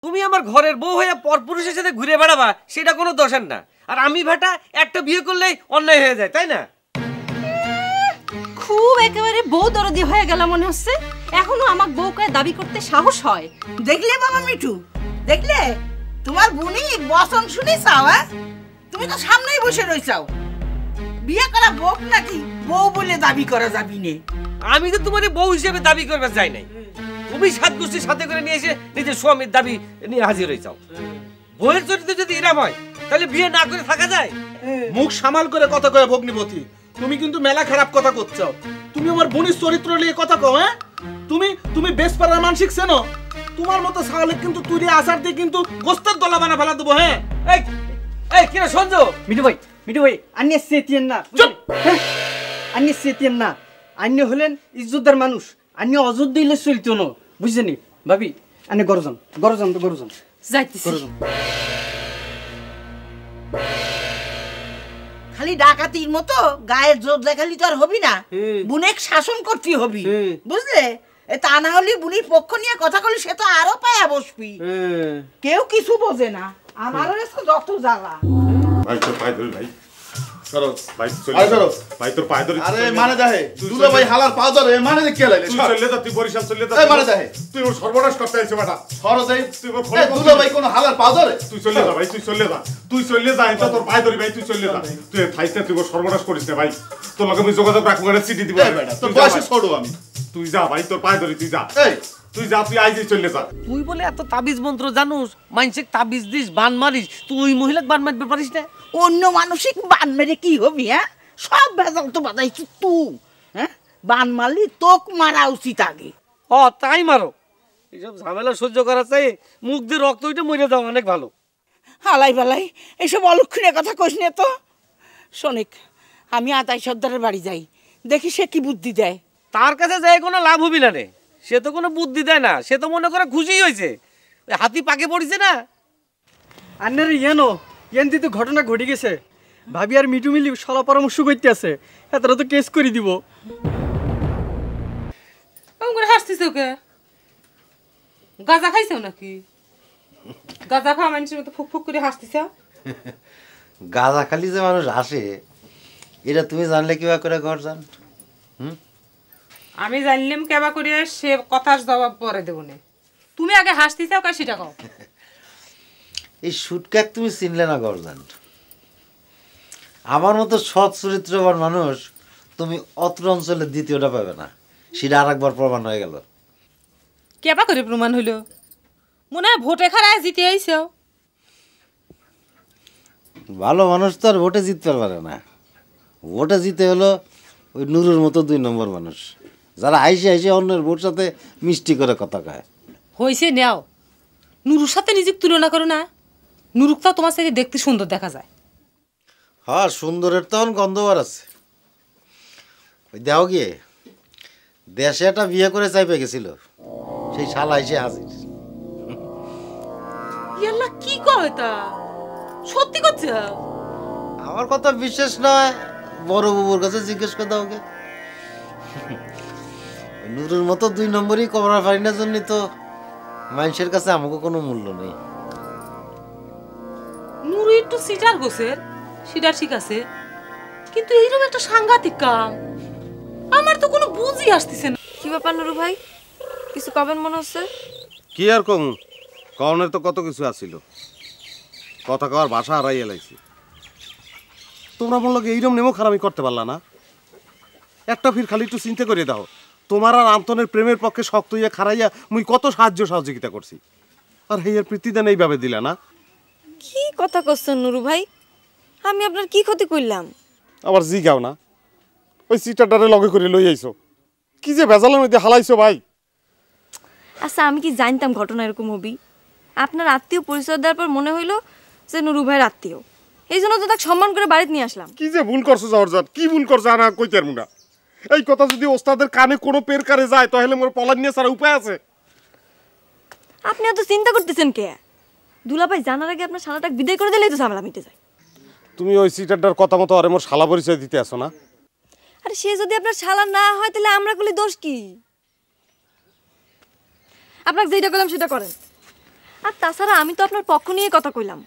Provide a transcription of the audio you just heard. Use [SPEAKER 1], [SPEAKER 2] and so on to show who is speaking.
[SPEAKER 1] তুমি আমার ঘরের বউ হয়ে পরপুরুষের সাথে ঘুরে বেড়াবা সেটা কোনো দোষের না। আর আমি বেটা একটা বিয়ে করলেই অন্যায় হয়ে যায়, তাই না?
[SPEAKER 2] খুব একেবারে বউ দরদি হয়ে গেল মনে হচ্ছে। এখনো আমার বউকে দাবি করতে সাহস হয়।
[SPEAKER 3] দেখলে বাবা মিঠু, দেখলে তোমার বুনি বসন শুনি চাও? তুমি তো সামনেই বসে রইছাও। বিয়ে করা বউ নাকি বউ বলে দাবি করা যাবি নে?
[SPEAKER 1] আমি তো তোমার বউ হিসেবে দাবি করবে চাই নাই। তুমি সাত গোষ্ঠীর সাথে করে নিয়ে এসে নিজের স্বামীর দাবি নিয়ে হাজির হয়ে যাও। বউয়ের চরিত্র যদি এরম হয় তাহলে বিয়ে না করে থাকা যায়?
[SPEAKER 4] মুখ সামাল করে কথা কয় ভগ্নিপতি, তুমি কিন্তু মেলা খারাপ কথা করছো। তুমি আমার বোনের চরিত্র নিয়ে কথা কও? তুমি বেশ পারার মানসিক চেনো? তোমার মতো ছাগলে কিন্তু তুই আসার দিয়ে কিন্তু গোস্তের দলা বানা ফেলা দেবো। হ্যাঁ
[SPEAKER 1] এই কিরা সঞ্জু?
[SPEAKER 5] মিঠু ভাই আন্যে সেতিয়েন না।
[SPEAKER 4] চুপ!
[SPEAKER 5] আন্যে সেতিয়েন না। আন্য হলেন ইজ্জতদার মানুষ। আন্য অযোধ্য দিলে চলতো না, বুঝছেনি? ভাবি আন্যে গরজন তো গরজন
[SPEAKER 2] যাইতেছি।
[SPEAKER 3] খালি ডাকাতির মতো গায়ের জোর দেখালি তো আর হবি না। বুনেক শাসন করতে হবি, বুঝলে? তা না হলে বুনির পক্ষ নিয়ে কথা বলি সে তো আরো পায়া বসবি। কেউ কিছু বোঝে না, আমারও এসে যত জ্বালা।
[SPEAKER 6] ভাই তোর পায়ে ধরি ভাই। সরস ভাই চলে
[SPEAKER 7] আরে সরস
[SPEAKER 6] ভাই তোর পায়ে ধরি।
[SPEAKER 7] আরে মানে যাহে দুলা ভাই হালার পা ধরে মানে কে লাইলে?
[SPEAKER 6] তুই চলে যা, তুই বরিশাল চলে যা।
[SPEAKER 7] এই মানে যাহে
[SPEAKER 6] তুই ওর সর্বনাশ করতে আইছ বেটা।
[SPEAKER 7] সরস এই
[SPEAKER 6] তুই ওর
[SPEAKER 7] এই দুলা ভাই কোন হালার পা ধরে?
[SPEAKER 6] তুই চলে যা ভাই, তুই চলে যা, তুই চলে যা। এটা তোর পায়ে ধরি ভাই, তুই চলে যা। তুই থাইতে তুই ওর সর্বনাশ করিস না ভাই। তোর লগে আমি যোগাযোগ রাখবো, একটা চিঠি দিব।
[SPEAKER 7] এই বেটা তোর বয়সে ছোট আমি।
[SPEAKER 6] তুই যা ভাই, তোর পায়ে ধরি, তুই যা।
[SPEAKER 7] এই
[SPEAKER 6] তুই যা, তুই আইজি চলে যা।
[SPEAKER 1] তুই বলে এত তাবিজ মন্ত্র জানুস, মানসে তাবিজ দিস, বান মারিস, তুই মহিলাকে বান মারতে পারিস না?
[SPEAKER 3] অন্য মানসিক বান মেরে কি হবি? হ্যাঁ, সব ভেজাল তো বাদাইছি তুই। হ্যাঁ, বান মারলি তোক মারা উচিত আগে।
[SPEAKER 1] তাই মারো। এইসব ঝামেলা সহ্য করা চাই, মুখ দিয়ে রক্ত উঠে মরে যাও অনেক ভালো।
[SPEAKER 3] হালাই বালাই এইসব অলক্ষণের কথা কইস নে তো। শোনিক, আমি আতাই সর্দারের বাড়ি যাই, দেখি সে কি বুদ্ধি দেয়।
[SPEAKER 1] তার কাছে যাই কোনো লাভ হবি না রে। সে তো কোনো বুদ্ধি দেয় না, সে তো মনে করে খুশি হয়েছে। হাতি পাকে পড়েছে না।
[SPEAKER 5] আন্যের ইয়ান দিতে ঘটনা ঘটে গেছে। ভাবি আর মিঠু মিলি সলা পরামর্শ করতে আছে, এতটা তো কেস করে দিব।
[SPEAKER 2] হাসতিস ওকে? গাঁজা খাইছো নাকি? গাঁজা খাওয়া মানুষের মতো ফুক ফুক করে হাসতিস।
[SPEAKER 8] গাঁজা খালি যে মানুষ হাসে এটা তুমি জানলে কিবা করে ঘর যান?
[SPEAKER 2] আমি জানলাম কেবা করে সে কথার জবাব পরে দেবো না। তুমি আগে হাসতিস সেটা কও।
[SPEAKER 8] এই সুটকাক তুমি চিনলে না গরজান। আমার মতো সৎ চরিত্রবান মানুষ তুমি অত্র অঞ্চলে দ্বিতীয়টা পাবে না, সেটা আর একবার প্রমাণ হয়ে গেল।
[SPEAKER 2] কেবা করে প্রমাণ হইল? মনে হয় ভোটে খারায় জিতে আইছ।
[SPEAKER 8] ভালো মানুষ তো আর ভোটে জিততে পারে না। ভোটে জিতে হলো ওই নুরুর মতো 2 নম্বর মানুষ, যারা আইসে অন্যের ভোট সাথে মিষ্টি করে কথা কয়।
[SPEAKER 2] হয়েছে নেও, নুরুর সাথে নিজেকে তুলনা করো না। নুরুকটাও তোমার থেকে দেখতে সুন্দর দেখা যায়।
[SPEAKER 8] হ্যাঁ, সুন্দরের তখন গন্ধবার আছে। ওই দেও গিয়ে দেশে একটা বিয়ে করে চাইপে গেছিল, সেই শালা এসে হাজির।
[SPEAKER 2] ইয়াল্লা কি কয় তা? সত্যি করছে?
[SPEAKER 8] আমার কথা বিশ্বাস নয়, বড় বাবুর কাছে জিজ্ঞেস করে দাও ওকে। নুরুর মতো 2 নম্বরই কবরা ফারিনার জন্য তো মানুষের কাছে আমাকে কোনো মূল্য নেই।
[SPEAKER 2] নুরু একটু সিটার গোছের, সেটা ঠিক আছে, কিন্তু এইরকম একটা সাংঘাতিক কাম আমার তো কোনো বুঝই আসতেছে না।
[SPEAKER 9] কি ব্যাপার নুরু ভাই, কিছু কবেন মনে হচ্ছে?
[SPEAKER 6] কি আর কম, কনের তো কত কিছু আছিল, কথা কওয়ার ভাষা হারাই এলাইছি। তোমরা বললো এইরকম নেমো খারামি করতে পারলা না? একটা ফির খালি একটু চিন্তা করে দাও, তোমার আর আন্তনের প্রেমের পক্ষে শক্ত হইয়া খারাইয়া মুই কত সাহায্য সহযোগিতা করছি, আর হেয়ার প্রীতিদান এইভাবে দিলা না?
[SPEAKER 9] কি কথা করছেন নুরু ভাই? আমি আপনার কি ক্ষতি করলাম?
[SPEAKER 6] আবার জিগাও না, ওই সিটারটারে লগে করে লই আইছো, কি যে ভেজালের মধ্যে হালাইছো ভাই।
[SPEAKER 9] আচ্ছা, আমি কি জানতাম ঘটনা এরকম হবি? আপনার আত্মীয় পরিচয় দেওয়ার পর মনে হইলো যে নুরু ভাইয়ের আত্মীয়, এই জন্য তো তাকে সম্মান করে বাড়িতে নিয়ে আসলাম।
[SPEAKER 6] কি যে ভুল করছো জর্জান, কি ভুল করছো আনা কইতে পারবো না। এই কথা যদি ওস্তাদের কানে কোনো পের কারে যায় তাহলে মোর পলান নিয়ে ছাড়া উপায় আছে?
[SPEAKER 9] আপনি এত চিন্তা করতেছেন কে? দুলাভাই জানার আগে আপনার শালাটাকে বিদায় করে দিলেই তো ঝামেলা মিটে যায়।
[SPEAKER 6] তুমি ওই সিটারটার কথা মতো আরে মোর শালা পরিচয় দিতে আসো না?
[SPEAKER 9] আরে সে যদি আপনার শালা না হয় তাহলে আমরা করলে দোষ কি? আপনাকে যেটা করলাম সেটা করেন। আর তাছাড়া আমি তো আপনার পক্ষ নিয়ে কথা কইলাম।